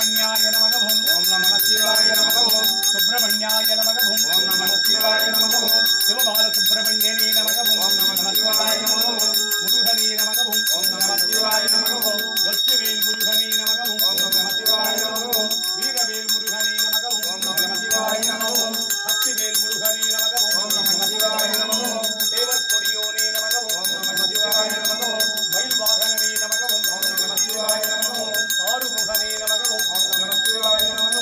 சுப்பிரமணியாய நமக ஓம் நம சிவாய நமக சுப்பிரமணியாய நமக ஓம் நம சிவாய நமக சிவபால சுப்பிரமணியனே நமக ஓம் நம சிவாய நமக முருகனே நமக ஓம் நம சிவாய நமக வெற்றிவேல் முருகனே நமக ஓம் நம சிவாய நமக வீரவேல் முருகனே நமக ஓம் நம சிவாய நமக சக்திவேல் முருகனே நமக ஓம் நம சிவாய நமக தேவர் கொடியோனே நமக ஓம் நம சிவாய நமக மயில் வாகனனே நமக ஓம் நம சிவாய நமக ஆறுமுகனே நமக ஓம் நம சிவாய நமக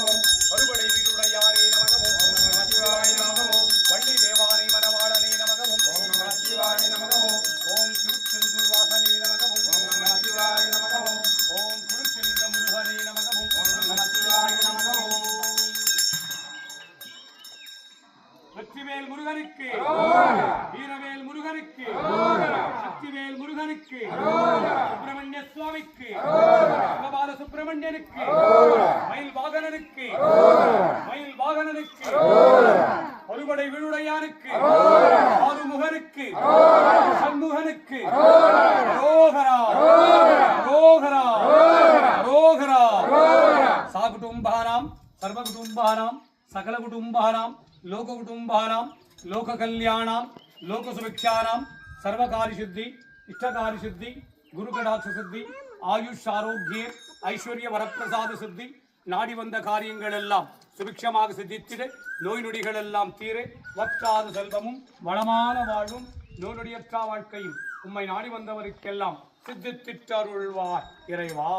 அறுபடை வீடுடையாரே நமக ஓம் நம சிவாய நமக வள்ளி தேவானை மனவாளனே நமக ஓம் நம சிவாய நமக ஓம் திருச்செந்தூர் வாசனே நமக ஓம் நம சிவாய நமக ஓம் குருச்சலிங்க முருகனே நமக ஓம் நம சிவாய நமக வெற்றிவேல் முருகனுக்கு வீரவேல் முருகனுக்கு சக்திவேல் முருகனுக்கு சுப்பிரமணிய சுவாமிக்கு சிவபால சுப்பிரமணியனுக்கு மயில் வாகனனுக்கு ஒருபடை விழுடையானுக்கு ஆறுமுகனுக்கு சண்முகனுக்கு ரோகரா ரோகரா ரோகரா சாகுடும்பானாம் சர்வகுடும்பானாம் சகல குடும்பானாம் लोक कुटुंबानां लोक कल्याणां लोक सुभिक्षाणां सर्वकार्य सिद्धि इष्टकार्य सिद्धि गुरु कटाक्ष सिद्धि आयुष आरोग्य ऐश्वर्य वरप्रसाद सिद्धि नाடி வந்த காரியங்கள் எல்லாம் சுபிக்ஷமாக சித்தித்திட நோய் நொடிகள் எல்லாம் தீர வற்றாத செல்வமும் வளமான வாழ்வும் நோய் நொடியற்ற வாழ்க்கையும் உம்மை நாடி வந்தவருக்கெல்லாம் சித்தித்திட்டருள்வார் இறைவா.